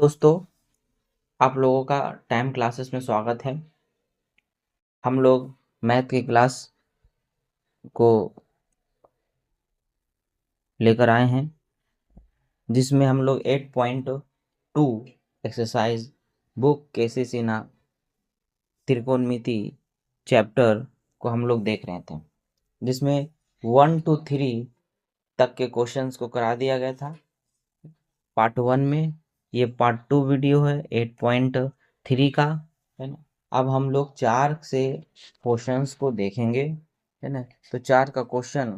दोस्तों, आप लोगों का टाइम क्लासेस में स्वागत है। हम लोग मैथ की क्लास को लेकर आए हैं, जिसमें हम लोग 8.2 एक्सरसाइज बुक केसीसी ना त्रिकोणमिति चैप्टर को हम लोग देख रहे थे, जिसमें 1 to 3 तक के क्वेश्चंस को करा दिया गया था पार्ट 1 में। ये पार्ट 2 वीडियो है 8.3 का, है ना। अब हम लोग 4 से क्वेश्चंस को देखेंगे, है ना। तो 4 का क्वेश्चन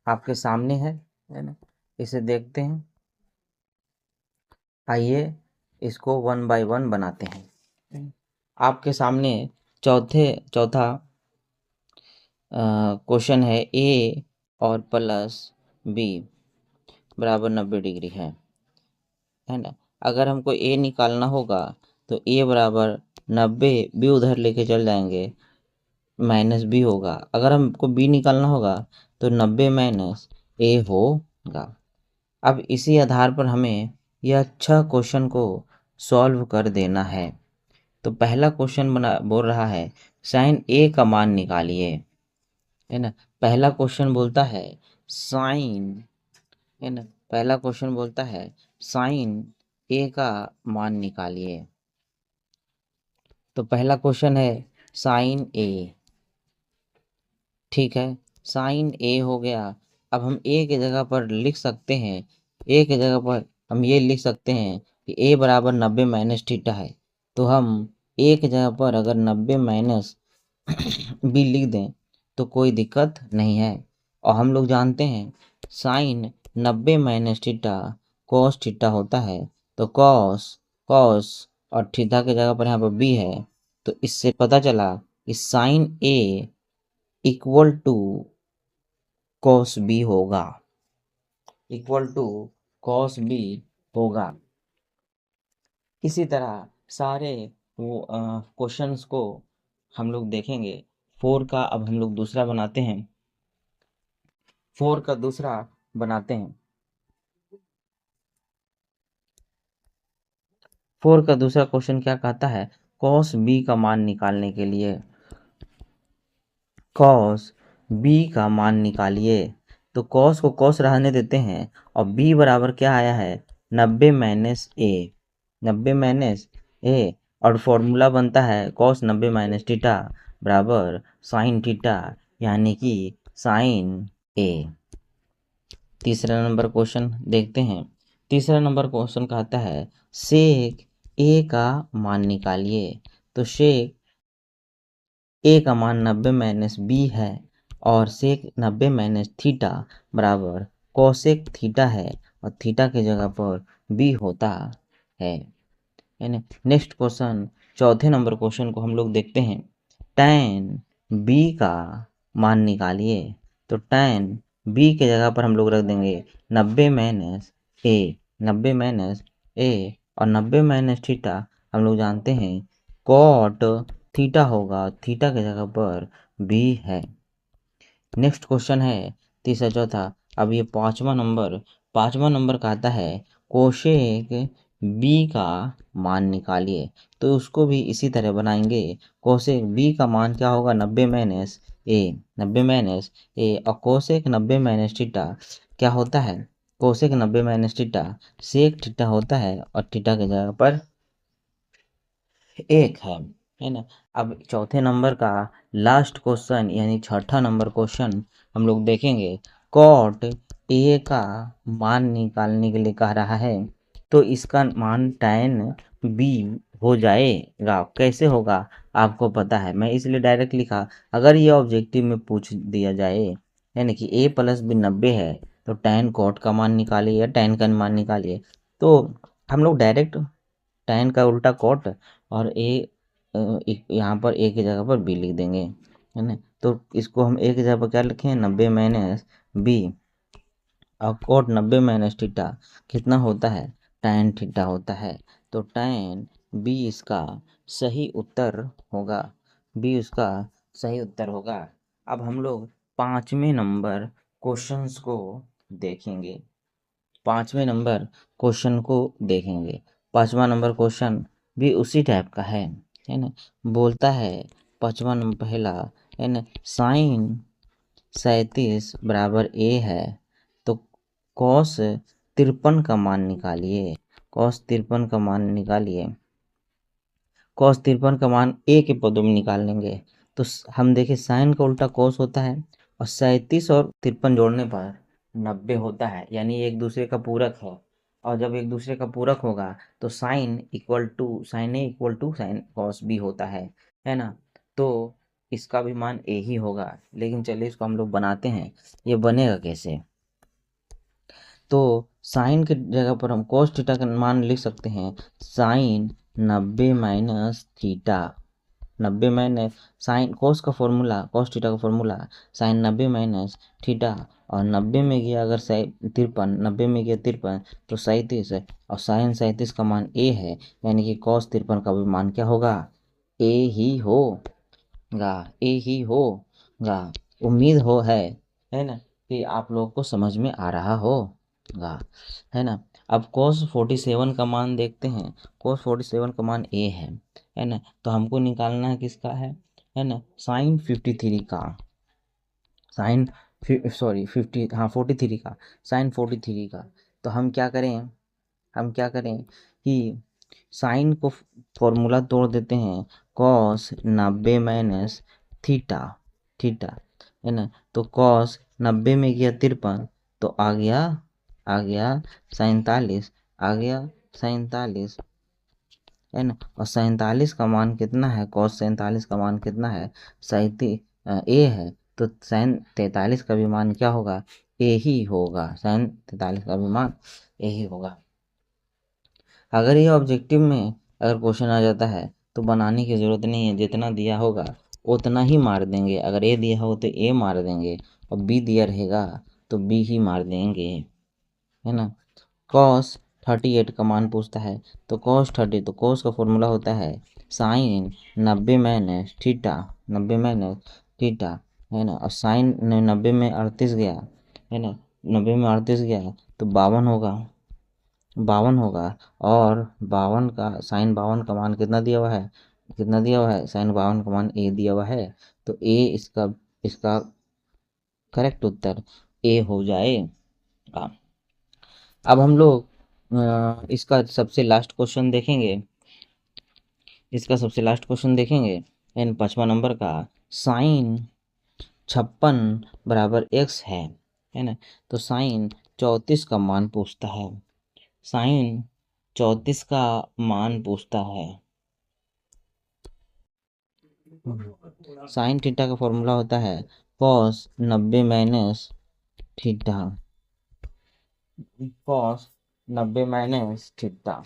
आपके सामने है ना। इसे देखते हैं। आइए इसको 1 by 1 बनाते हैं। आपके सामने चौथा क्वेश्चन है ए और प्लस बी बराबर 90 डिग्री है ना। अगर हमको ए निकालना होगा तो ए बराबर 90, बी उधर लेके चल जाएंगे, माइनस बी होगा। अगर हमको बी निकालना होगा तो 90 माइनस ए होगा। अब इसी आधार पर हमें यह अच्छा क्वेश्चन को सॉल्व कर देना है। तो पहला क्वेश्चन बोल रहा है साइन ए का मान निकालिए, है ना। पहला क्वेश्चन बोलता है साइन, है ना। पहला क्वेश्चन बोलता है साइन ए का मान निकालिए। तो पहला क्वेश्चन है साइन ए, ठीक है। साइन ए हो गया। अब हम ए की जगह पर लिख सकते हैं, ए की जगह पर हम ये लिख सकते हैं कि ए बराबर 90 माइनस थीटा है। तो हम ए की जगह पर अगर 90 माइनस बी लिख दें तो कोई दिक्कत नहीं है। और हम लोग जानते हैं sine 90 minus theta cos theta होता है। तो कॉस कॉस और थीटा की जगह पर यहाँ पर बी है। तो इससे पता चला कि sine A equal to cos B होगा, इक्वल टू कॉस बी होगा। इसी तरह सारे वो क्वेश्चंस को हम लोग देखेंगे। 4 का अब हम लोग दूसरा बनाते हैं, 4 का दूसरा बनाते हैं। 4 का दूसरा क्वेश्चन क्या कहता है, कॉस बी का मान निकालने के लिए कॉस बी का मान निकालिए। तो कॉस को कॉस रहने देते हैं और बी बराबर क्या आया है 90 माइनस ए, 90 माइनस ए। और फॉर्मूला बनता है कॉस 90 माइनस थीटा बराबर साइन थीटा, यानी कि साइन ए। तीसरा नंबर क्वेश्चन देखते हैं। तीसरा नंबर क्वेश्चन कहता है सेक ए का मान निकालिए। तो सेक ए का मान 90 माइनस बी है और सेक 90 माइनस थीटा बराबर कोसेक थीटा है और थीटा की जगह पर बी होता है। यानी नेक्स्ट क्वेश्चन, चौथे नंबर क्वेश्चन को हम लोग देखते हैं। टैन बी का मान निकालिए। तो टैन बी के जगह पर हम लोग रख देंगे 90 माइनस ए, 90 माइनस ए और 90 माइनस थीटा हम लोग जानते हैं कॉट थीटा होगा, थीटा की जगह पर बी है। नेक्स्ट क्वेश्चन है तीसरा चौथा। अब ये पांचवा नंबर कहता है कोशेक बी का मान निकालिए। तो उसको भी इसी तरह बनाएंगे। कोशेक बी का मान क्या होगा 90 माइनस ए, 90 माइनस ए और कोशेक 90 माइनस थीटा क्या होता है, cosec 90 minus theta sec theta होता है और थीटा की जगह पर एक है ना। अब चौथे नंबर का लास्ट क्वेश्चन यानी छठा नंबर क्वेश्चन हम लोग देखेंगे। कॉट ए का मान निकालने के लिए कह रहा है। तो इसका मान tan बी हो जाएगा। कैसे होगा आपको पता है, मैं इसलिए डायरेक्ट लिखा। अगर ये ऑब्जेक्टिव में पूछ दिया जाए यानी कि a प्लस बी 90 है तो tan कॉट का मान निकालिए या tan का मान निकालिए। तो हम लोग डायरेक्ट tan का उल्टा कॉट और यहाँ पर ए की जगह पर बी लिख देंगे, है ना। तो इसको हम ए की जगह पर क्या लिखें 90 माइनस बी और कोट 90 माइनस थीटा कितना होता है tan थीटा होता है। तो tan बी इसका सही उत्तर होगा, बी उसका सही उत्तर होगा। अब हम लोग 5वें नंबर क्वेश्चंस को देखेंगे। 5वें नंबर क्वेश्चन को देखेंगे। 5वां नंबर क्वेश्चन भी उसी टाइप का है ना। बोलता है 5वां नंबर पहला है ना, साइन 37 बराबर ए है तो कॉस 53 का मान निकालिए। कॉस 53 का मान निकालिए। कॉस 53 का मान ए के पदों में निकाल लेंगे तो हम देखें साइन का उल्टा कॉस होता है और 37 और 53 जोड़ने पर 90 होता है, यानी एक दूसरे का पूरक है। और जब एक दूसरे का पूरक होगा तो sine equal to sine A equal to sine cos B होता है ना। तो इसका भी मान ए ही होगा। लेकिन चलिए इसको हम लोग बनाते हैं, ये बनेगा कैसे। तो साइन के जगह पर हम कॉस थीटा का मान लिख सकते हैं, sine 90 minus theta. 90 minus sine cos का फॉर्मूला, कॉस थीटा का फॉर्मूला साइन 90 माइनस थीटा, और 90 में गया अगर 53, 90 में गया 53 तो 37 है, और साइन 37 का मान ए है, यानी कि कॉस 53 का भी मान क्या होगा, ए ही होगा। ए ही होगा। उम्मीद है ना कि आप लोग को समझ में आ रहा होगा, है ना। अब cos 47 का मान देखते हैं। cos 47 का मान a है ना। तो हमको निकालना है किसका है ना, साइन 53 का, साइन 43 का, साइन 43 का। तो हम क्या करें कि साइन को फॉर्मूला तोड़ देते हैं, कॉस 90 माइनस थीटा, थीटा है ना। तो कॉस 90 में गया 53 तो आ गया 47, आ गया 47 है ना। और 47 का मान कितना है, कॉस 47 का मान कितना है, 37 ए है, तो साइन 43 का भी मान क्या होगा, ए ही होगा। साइन 43 का भी मान ए ही होगा। अगर ये ऑब्जेक्टिव में अगर क्वेश्चन आ जाता है तो बनाने की ज़रूरत नहीं है, जितना दिया होगा उतना ही मार देंगे। अगर ए दिया हो तो ए मार देंगे, और बी दिया रहेगा तो बी ही मार देंगे, है ना। कॉस 38 का मान पूछता है तो कॉस 30, तो कॉस का फॉर्मूला होता है sine 90 minus theta, 90 minus theta है ना। और साइन 90 में 38 गया है ना, 90 में 38 गया तो 52 होगा, 52 होगा। और 52 का साइन 52 का मान कितना दिया हुआ है, कितना दिया हुआ है, साइन 52 का मान ए दिया हुआ है। तो ए इसका इसका करेक्ट उत्तर ए हो जाएगा। अब हम लोग इसका सबसे लास्ट क्वेश्चन देखेंगे। इसका सबसे लास्ट क्वेश्चन देखेंगे एन 5वां नंबर का, साइन 56 बराबर एक्स है ना। तो साइन 34 का मान पूछता है, साइन 34 का मान पूछता है। साइन थीटा का फॉर्मूला होता है cos 90 minus theta, cos 90 minus theta.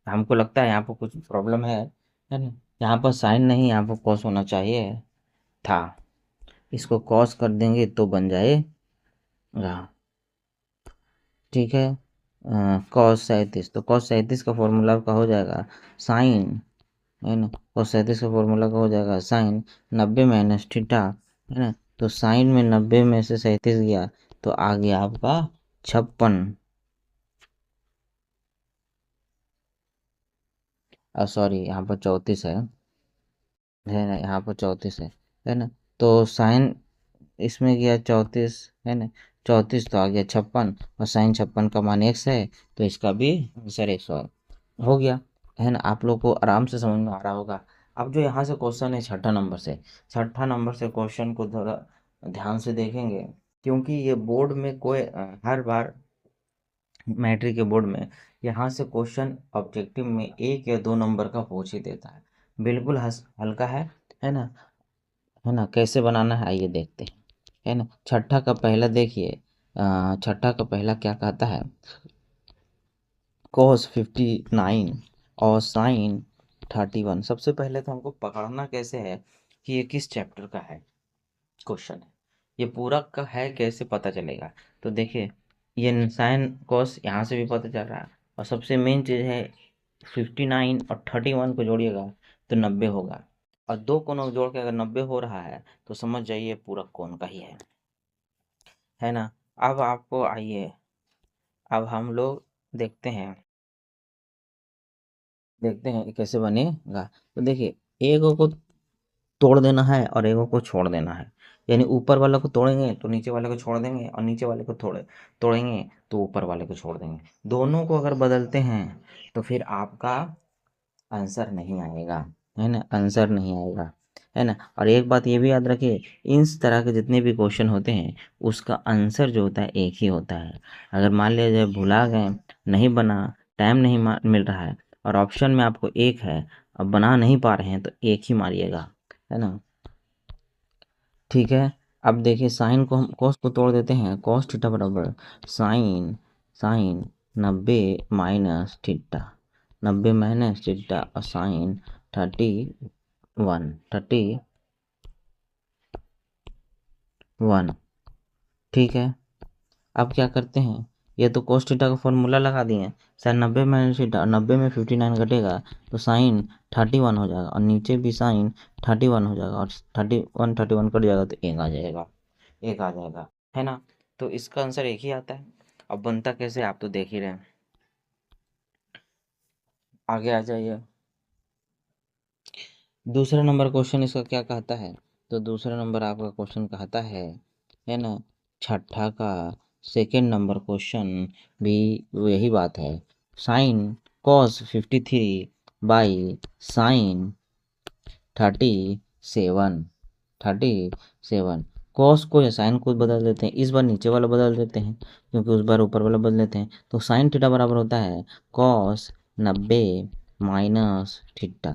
हमको लगता है यहाँ पर कुछ प्रॉब्लम है ना। यहाँ पर साइन नहीं, यहाँ पर कॉस होना चाहिए था। इसको कॉस कर देंगे तो बन जाएगा, ठीक है। कॉस 37, तो कॉस 37 का फॉर्मूला का हो जाएगा साइन, है ना। कॉस 37 का फॉर्मूला का हो जाएगा साइन 90 माइनस थीटा, है ना। तो साइन में 90 में से 37 गया तो आ गया आपका 56, सॉरी यहाँ पर 34 है ना, यहाँ पर 34 है ना। तो साइन इसमें गया 34 है ना, 34 तो आ गया 56, और साइन 56 का मान x है, तो इसका भी आंसर 100 हो गया, है ना। आप लोग को आराम से समझ में आ रहा होगा। अब जो यहाँ से क्वेश्चन है छठा नंबर से, छठा नंबर से क्वेश्चन को थोड़ा ध्यान से देखेंगे, क्योंकि ये बोर्ड में कोई हर बार मैट्रिक के बोर्ड में यहाँ से क्वेश्चन ऑब्जेक्टिव में 1 या 2 नंबर का पूछ ही देता है। बिल्कुल हल्का है ना, है ना। कैसे बनाना है आइए देखते हैं, है ना। छठा का पहला देखिए, छठा का पहला क्या कहता है, cos 59 और साइन 31। सबसे पहले तो हमको पकड़ना कैसे है कि ये किस चैप्टर का है क्वेश्चन है, ये पूरा का है कैसे पता चलेगा। तो देखिए ये साइन कॉस यहाँ से भी पता चल रहा है, और सबसे मेन चीज़ है 59 और 31 को जोड़िएगा तो 90 होगा। और दो कोनों को जोड़ के अगर 90 हो रहा है तो समझ जाइए पूरा कोण का ही है ना। अब आपको आइए, अब हम लोग देखते हैं, देखते हैं ये कैसे बनेगा। तो देखिए, एक को तोड़ देना है और एक को छोड़ देना है। यानी ऊपर वाला को तोड़ेंगे तो नीचे वाले को छोड़ देंगे, और नीचे वाले को तोड़ेंगे तो ऊपर वाले को छोड़ देंगे। दोनों को अगर बदलते हैं तो फिर आपका आंसर नहीं आएगा, है ना, आंसर नहीं आएगा, है ना। और एक बात ये भी याद रखिए, इस तरह के जितने भी क्वेश्चन होते हैं उसका आंसर जो होता है एक ही होता है। अगर मान लिया जाए भुला गए, नहीं बना, टाइम नहीं मिल रहा है और ऑप्शन में आपको एक है, अब बना नहीं पा रहे हैं तो एक ही मारिएगा, है ना। ठीक है। अब देखिए, साइन को हम कॉस को तोड़ देते हैं। कॉस थीटा बराबर साइन साइन 90 माइनस थीटा और साइन 31। ठीक है। अब क्या करते हैं, ये तो कॉस थीटा का फॉर्मूला लगा दिए। साइन 90 माइनस थीटा, 90 में 59 घटेगा तो साइन 31 हो जाएगा, और नीचे भी साइन 31 हो जाएगा, और 31 कट जाएगा तो एक आ जाएगा, एक आ जाएगा, है ना। तो इसका आंसर एक ही आता है। अब बनता कैसे आप तो देख ही रहे हैं। आगे आ जाइए। दूसरा नंबर क्वेश्चन इसका क्या कहता है, तो दूसरा नंबर आपका क्वेश्चन कहता है ना, छठा का सेकेंड नंबर क्वेश्चन भी यही बात है। Sine cos 53 by sine 37, 37। Cos को या साइन को बदल देते हैं, इस बार नीचे वाला बदल देते हैं क्योंकि उस बार ऊपर वाला बदल देते हैं। तो साइन थीटा बराबर होता है कॉस 90 माइनस थीटा।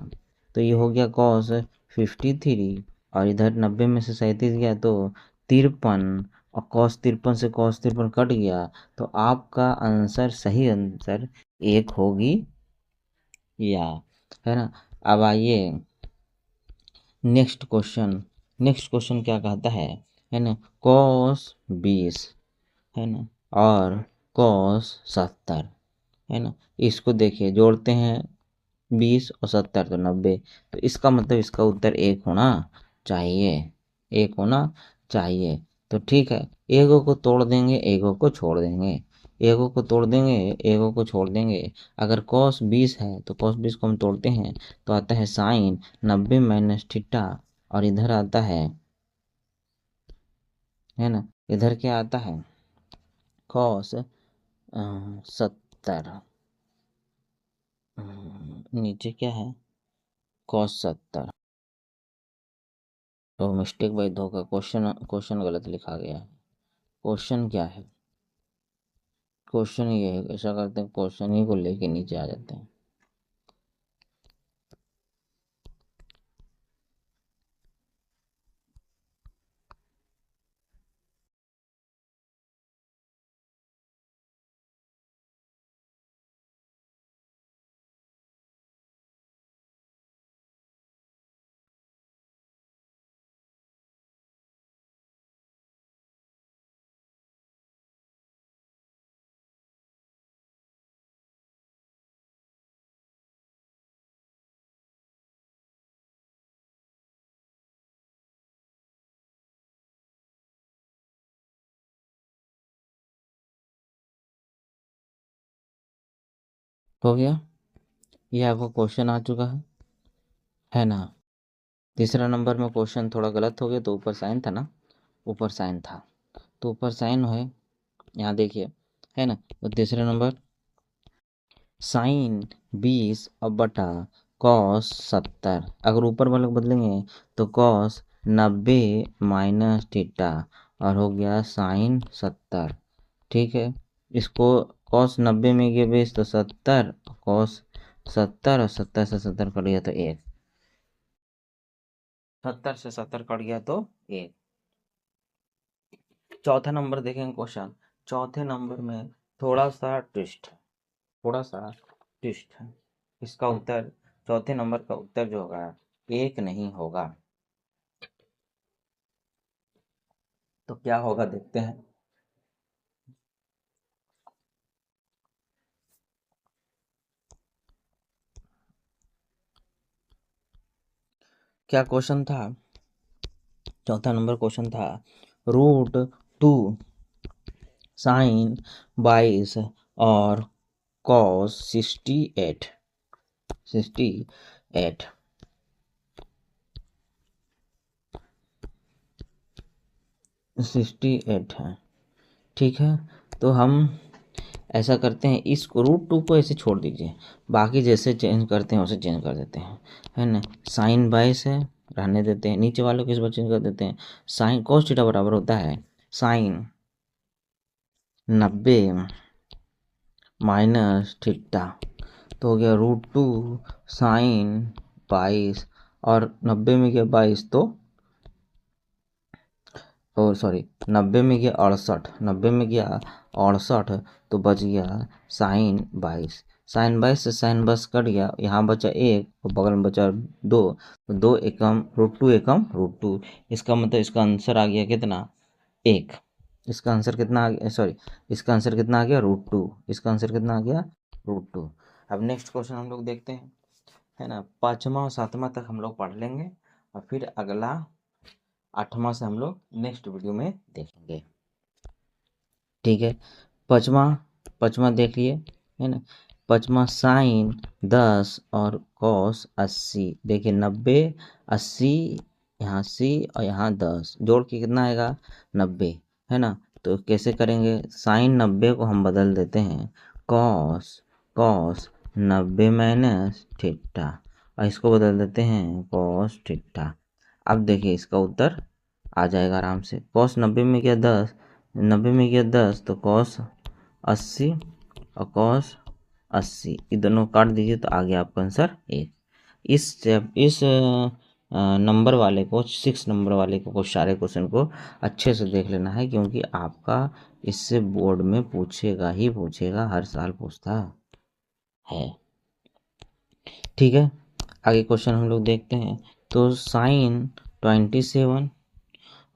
तो ये हो गया कॉस 53, और इधर 90 में से 37 गया तो 53, और कॉस 53 कट गया, तो आपका आंसर, सही आंसर एक होगी या, है ना। अब आइए नेक्स्ट क्वेश्चन क्या कहता है ना, कॉस 20, है ना, और कॉस 70, है ना। इसको देखिए, जोड़ते हैं 20 और 70 तो 90, तो इसका मतलब इसका उत्तर एक होना चाहिए, एक होना चाहिए। तो ठीक है, एगो को तोड़ देंगे, एगो को छोड़ देंगे, एगो को तोड़ देंगे, एगो को छोड़ देंगे। अगर कॉस 20 है तो कॉस 20 को हम तोड़ते हैं तो आता है साइन 90 माइनस थीटा, और इधर आता है ना, इधर क्या आता है, कॉस 70, नीचे क्या है, कॉस 70। तो मिस्टेक बाई दो का क्वेश्चन क्वेश्चन गलत लिखा गया है। क्वेश्चन क्या है, क्वेश्चन ये है, ऐसा करते हैं क्वेश्चन ही को लेके नीचे आ जाते हैं। हो गया, ये आपका क्वेश्चन आ चुका है ना। तीसरा नंबर में क्वेश्चन थोड़ा गलत हो गया, तो ऊपर साइन था ना, ऊपर साइन था, तो ऊपर साइन है, यहाँ देखिए, है ना। तो तीसरा नंबर साइन 20 और बटा कॉस 70, अगर ऊपर वाले को बदलेंगे तो कॉस 90 माइनस थीटा, और हो गया साइन 70। ठीक है, इसको कॉस 90 में गया बेस तो 70, कॉस 70, और 70 से 70 कट गया तो एक, 70 से 70 कट गया तो एक। चौथा नंबर देखेंगे क्वेश्चन। चौथे नंबर में थोड़ा सा ट्विस्ट है, थोड़ा सा ट्विस्ट है। इसका उत्तर, चौथे नंबर का उत्तर जो होगा एक नहीं होगा। तो क्या होगा देखते हैं। क्या क्वेश्चन था, चौथा नंबर क्वेश्चन था √2 साइन 22 और कॉस 68 है। ठीक है, तो हम ऐसा करते हैं, इसको √2 को ऐसे छोड़ दीजिए, बाकी जैसे चेंज करते हैं उसे चेंज कर देते हैं, है ना। साइन 22 है, रहने देते हैं। नीचे वालों को इस बार चेंज कर देते हैं। साइन cos थीटा बराबर होता है साइन 90 माइनस थीटा, तो हो गया √2 साइन 22 और 90 में गया 22 तो और सॉरी 90 में गया 68, 90 में गया 68 तो बच गया साइन 22। साइन 22 से साइन 22 कट गया, यहाँ बचा 1 और बगल में बचा 2, तो 2 एकम √2 एकम √2, इसका मतलब इसका आंसर आ गया कितना 1। इसका आंसर कितना आ गया, सॉरी इसका आंसर कितना आ गया √2, इसका आंसर कितना आ गया √2। अब नेक्स्ट क्वेश्चन हम लोग देखते हैं, है ना। 5वां और 7वां तक हम लोग पढ़ लेंगे और फिर अगला 8वां से हम लोग नेक्स्ट वीडियो में देखेंगे। ठीक है, पाँचवा देख लिए, है ना। पाँचवा साइन 10 और कॉस 80। देखिए 90 80, यहाँ 80 और यहाँ 10 जोड़ के कितना आएगा 90, है ना। तो कैसे करेंगे, साइन 90 को हम बदल देते हैं कॉस कॉस 90 माइनस थीटा, और इसको बदल देते हैं कॉस थीटा। अब देखिए इसका उत्तर आ जाएगा आराम से। कॉस 90 में गया 10, 90 में गया 10 तो कॉस 80 और कॉस 80 ये दोनों काट दीजिए तो आ गया आपका आंसर 1। इस नंबर वाले को 6 नंबर वाले को सारे क्वेश्चन को अच्छे से देख लेना है, क्योंकि आपका इससे बोर्ड में पूछेगा ही पूछेगा, हर साल पूछता है। ठीक है, आगे क्वेश्चन हम लोग देखते हैं। तो साइन 27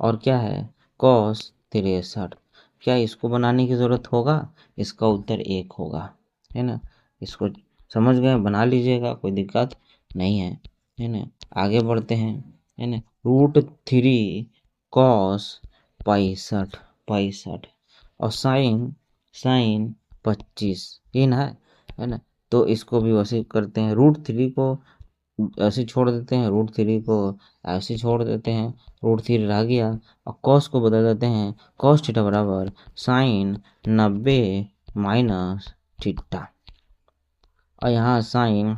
और क्या है कॉस 63, क्या इसको बनाने की ज़रूरत होगा, इसका उत्तर 1 होगा, है ना। इसको समझ गए, बना लीजिएगा, कोई दिक्कत नहीं है ना। आगे बढ़ते हैं, है ना। √3 कॉस 65 और साइन साइन 25 ये ना है ना। तो इसको भी वैसे करते हैं, √3 को ऐसे छोड़ देते हैं, √3 को ऐसे छोड़ देते हैं, √3 रह गया और कॉस को बदल देते हैं, कॉस थीटा बराबर साइन 90 माइनस थीटा, और यहाँ साइन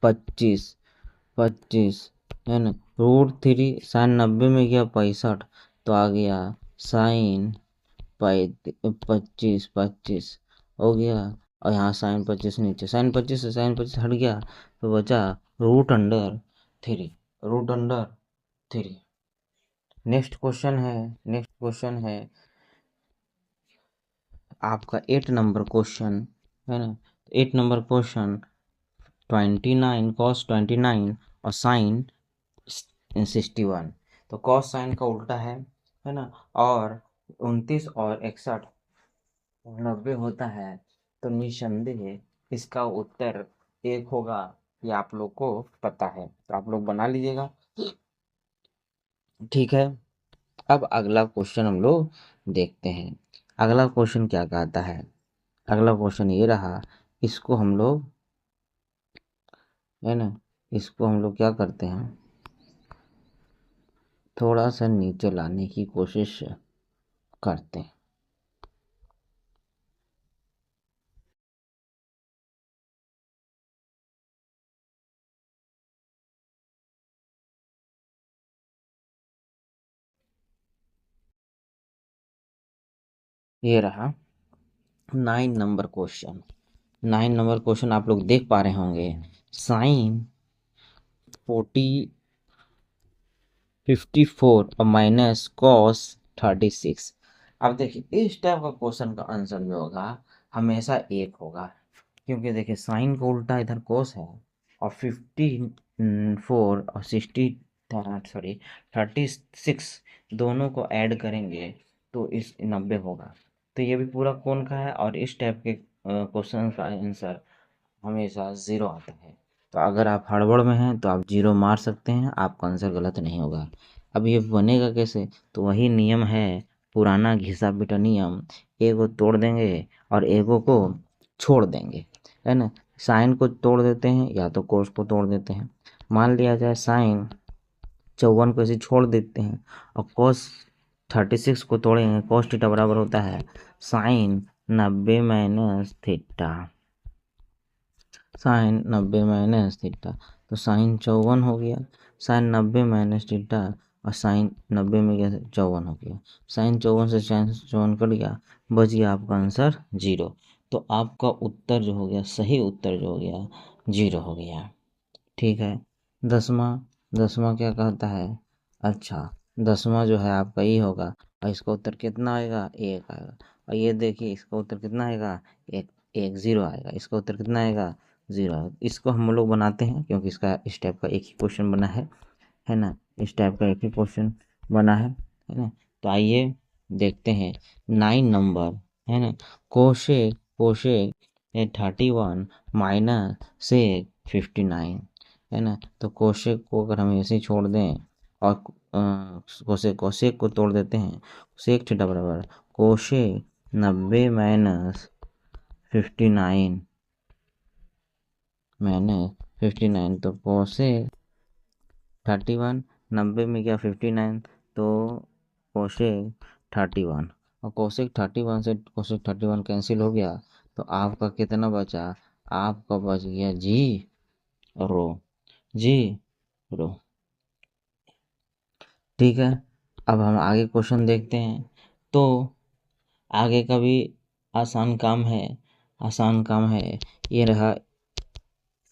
25 है ना। √3 साइन 90 में गया 65 तो आ गया साइन 25 हो गया, और यहाँ साइन 25 नीचे, साइन 25 से साइन 25 हट गया तो बचा √3। नेक्स्ट क्वेश्चन है आपका 8 नंबर क्वेश्चन, है ना। 8 नंबर क्वेश्चन 29 cos 29 और साइन 61, तो कॉस साइन का उल्टा है ना। और 29 और 61 90 होता है, तो निसंदेह इसका उत्तर 1 होगा, ये आप लोग को पता है, तो आप लोग बना लीजिएगा। ठीक है, अब अगला क्वेश्चन हम लोग देखते हैं। अगला क्वेश्चन क्या कहता है, अगला क्वेश्चन ये रहा, इसको हम लोग, है ना, इसको हम लोग क्या करते हैं, थोड़ा सा नीचे लाने की कोशिश करते हैं। ये रहा 9 नंबर क्वेश्चन आप लोग देख पा रहे होंगे, साइन 54 और माइनस कॉस 36। अब देखिए इस टाइप का क्वेश्चन का आंसर जो होगा हमेशा 1 होगा, क्योंकि देखिए साइन का उल्टा इधर कॉस है, और 54 और 36 दोनों को ऐड करेंगे तो इस 90 होगा, तो ये भी पूरा कौन का है, और इस टाइप के क्वेश्चन का आंसर हमेशा 0 आता है। तो अगर आप हड़बड़ में हैं तो आप 0 मार सकते हैं, आपका आंसर गलत नहीं होगा। अब ये बनेगा कैसे, तो वही नियम है, पुराना घिसा पिटा नियम, एगो तोड़ देंगे और एगो को छोड़ देंगे, है ना। साइन को तोड़ देते हैं या तो कोस को तोड़ देते हैं। मान लिया जाए साइन 54 को ऐसे छोड़ देते हैं और cos 36 को तोड़ेंगे, cos थीटा बराबर होता है sine 90 minus theta, sine 90 minus theta. तो साइन 54 हो गया, साइन 90 माइनस थीटा और साइन 90 में गया 54 हो गया, साइन 54 से साइन 54 कट गया, बच गया आपका आंसर 0। तो आपका उत्तर जो हो गया, सही उत्तर जो हो गया 0 हो गया। ठीक है। दसवां क्या कहता है, अच्छा, 10वां जो है आपका ये होगा और इसका उत्तर कितना आएगा, 1 आएगा। और ये देखिए इसका उत्तर कितना आएगा, 1 0 आएगा। इसका उत्तर कितना आएगा, 0 आएगा। इसको हम लोग बनाते हैं क्योंकि इसका इस टाइप का एक ही क्वेश्चन बना है ना, इस टाइप का एक ही क्वेश्चन बना है ना। तो आइए देखते हैं 9 नंबर, है ना। कोशेक कोशेक 31 माइनस सेक 59, है ना। तो कोशेक को अगर हम ऐसे ही छोड़ दें और कोशेक को तोड़ देते हैं, सेक थीटा बराबर कोशेक 90 माइनस 59 तो कोशेक 31, 90 में गया 59 तो कोशेक 31, और कोशेक 31 से कोशेक 31 कैंसिल हो गया, तो आपका कितना बचा, आपका बच गया जी रो। ठीक है। अब हम आगे क्वेश्चन देखते हैं। तो आगे का भी आसान काम है, ये रहा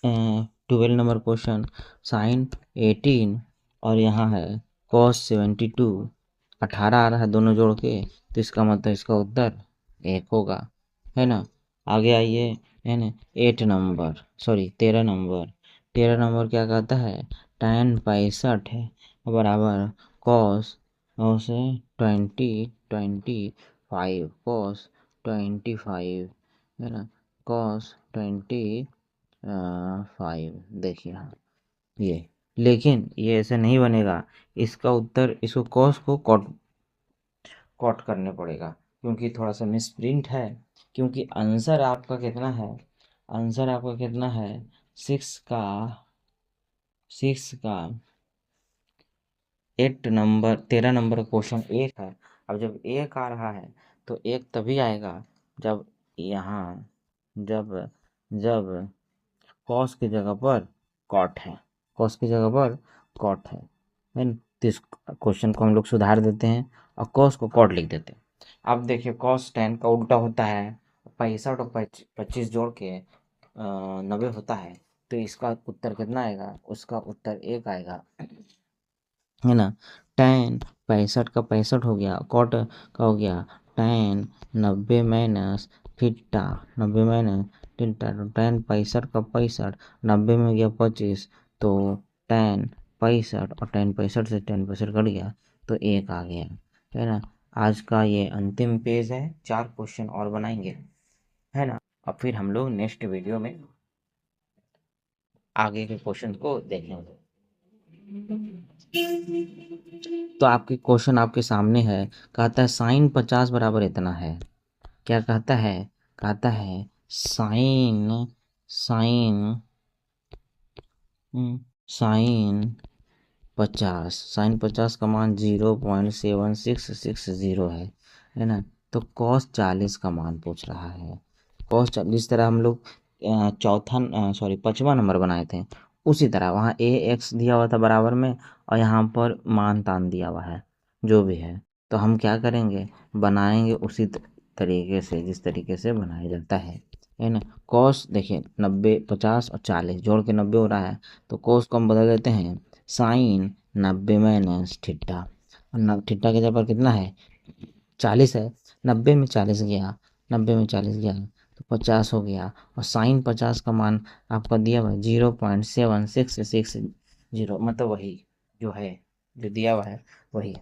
12 नंबर क्वेश्चन, साइन 18 और यहाँ है कॉस 72, 18 आ रहा है दोनों जोड़ के, तो इसका मतलब इसका उत्तर 1 होगा, है ना। आगे आइए, है ना, 13 नंबर क्या कहता है, tan 65 है बराबर कॉस से 25 कॉस 25, है ना, कॉस 25 देखिए, हाँ ये, लेकिन ये ऐसे नहीं बनेगा, इसका उत्तर, इसको कॉस को कॉट कॉट करने पड़ेगा क्योंकि थोड़ा सा मिसप्रिंट है, क्योंकि आंसर आपका कितना है 6 का 13 नंबर क्वेश्चन 1 है। अब जब 1 आ रहा है तो 1 तभी आएगा जब यहाँ जब जब कॉस की जगह पर कॉट है, है ना। तो इस क्वेश्चन को हम लोग सुधार देते हैं और कॉस को कॉट लिख देते हैं। अब देखिए कॉस 10 का उल्टा होता है, 65 और 25 जोड़ के 90 होता है, तो इसका उत्तर कितना आएगा, उसका उत्तर 1 आएगा, है ना। tan 65 का 65 हो गया, कॉट का हो गया tan 90 माइनस थीटा, तो tan 65 का 65, 90 में गया 25, तो tan 65 और tan 65 से tan 65 कट गया, तो 1 आ गया, है ना। आज का ये अंतिम पेज है, 4 क्वेश्चन और बनाएंगे, है ना। अब फिर हम लोग नेक्स्ट वीडियो में आगे के क्वेश्चन को देखेंगे। तो आपके क्वेश्चन आपके सामने है, कहता है साइन 50 बराबर इतना है, क्या कहता है, साइन साइन साइन 50 का मान 0.7660 है ना। तो कॉस 40 का मान पूछ रहा है, जिस तरह हम लोग पाँचवा नंबर बनाए थे, उसी तरह वहाँ ए एक्स दिया हुआ था बराबर में और यहाँ पर मान तान दिया हुआ है, जो भी है, तो हम क्या करेंगे, बनाएंगे उसी तरीके से जिस तरीके से बनाया जाता है ना। कॉस देखिए 90, 50 और 40 जोड़ के 90 हो रहा है, तो कॉस को हम बदल देते हैं साइन 90 माइनस थीटा, थीटा के जगह पर कितना है 40 है, 90 में 40 गया, तो 50 हो गया, और साइन 50 का मान आपका दिया हुआ है 0.7660, मतलब वही जो है, जो दिया हुआ है वही।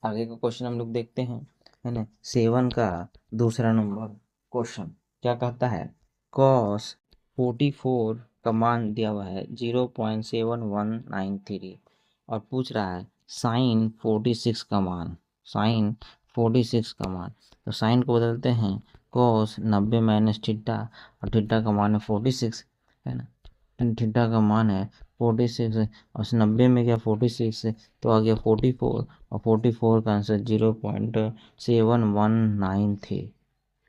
आगे का क्वेश्चन हम लोग देखते हैं, है ना। 7 का दूसरा नंबर क्वेश्चन क्या कहता है, कॉस 44 का मान दिया हुआ है 0.7193 और पूछ रहा है साइन 46 का मान, साइन 46 का मान। तो साइन को बदलते हैं कॉस 90 माइनस थीटा और थीटा का मान है 46 है ना, थीटा का मान है 46 और 90 में क्या 46 तो आ गया 44 और 44 का आंसर 0.7193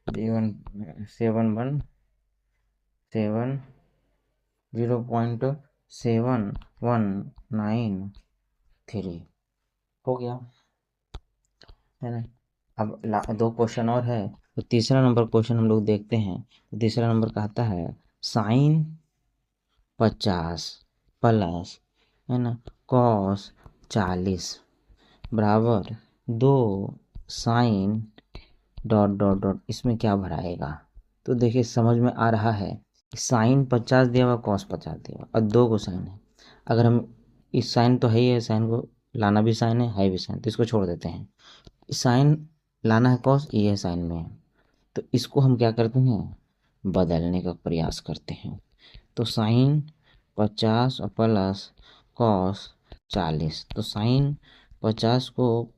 0.7193 हो गया है ना। अब दो क्वेश्चन और है, तो तीसरा नंबर क्वेश्चन हम लोग देखते हैं। तो तीसरा नंबर कहता है साइन 50 प्लस है ना कॉस 40 बराबर 2 साइन डॉट डॉट डॉट, इसमें क्या भराएगा। तो देखिए समझ में आ रहा है, साइन 50 दिया हुआ कॉस 50 दिया हुआ और दो को साइन है। अगर हम इस साइन तो है ही है, साइन को लाना भी साइन है भी साइन, तो इसको छोड़ देते हैं। साइन लाना है कॉस, ये साइन में है, तो इसको हम क्या करते हैं बदलने का प्रयास करते हैं। तो साइन 50 और प्लस कॉस 40, तो साइन 50 को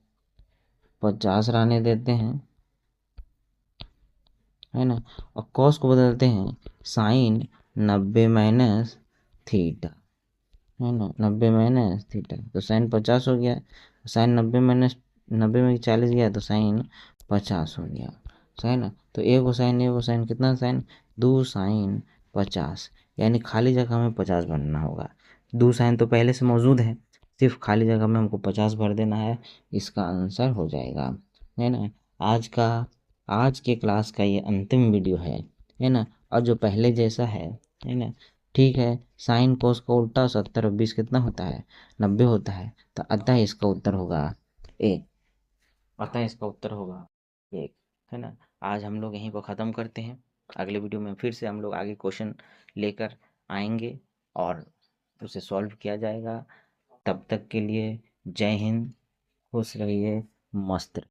50 रहने देते हैं है ना, और कॉस को बदलते हैं साइन 90 माइनस थीटा है ना, 90 माइनस थीटा, तो साइन 50 हो गया, साइन 90 माइनस 90 में 40 गया तो साइन 50 हो गया, है ना। तो एक साइन कितना साइन 2 साइन 50, यानी खाली जगह में 50 भरना होगा। 2 साइन तो पहले से मौजूद है, सिर्फ खाली जगह में हमको 50 भर देना है, इसका आंसर हो जाएगा है ना। आज के क्लास का ये अंतिम वीडियो है ना। और जो पहले जैसा है ना, ठीक है। साइन कोस का उल्टा 70 और 20 कितना होता है 90 होता है, तो अतः इसका उत्तर होगा एक, अतः इसका उत्तर होगा एक है ना। आज हम लोग यहीं पर ख़त्म करते हैं, अगले वीडियो में फिर से हम लोग आगे क्वेश्चन लेकर आएंगे और उसे सॉल्व किया जाएगा। तब तक के लिए जय हिंद, खुश रहिए, मस्त रहिए।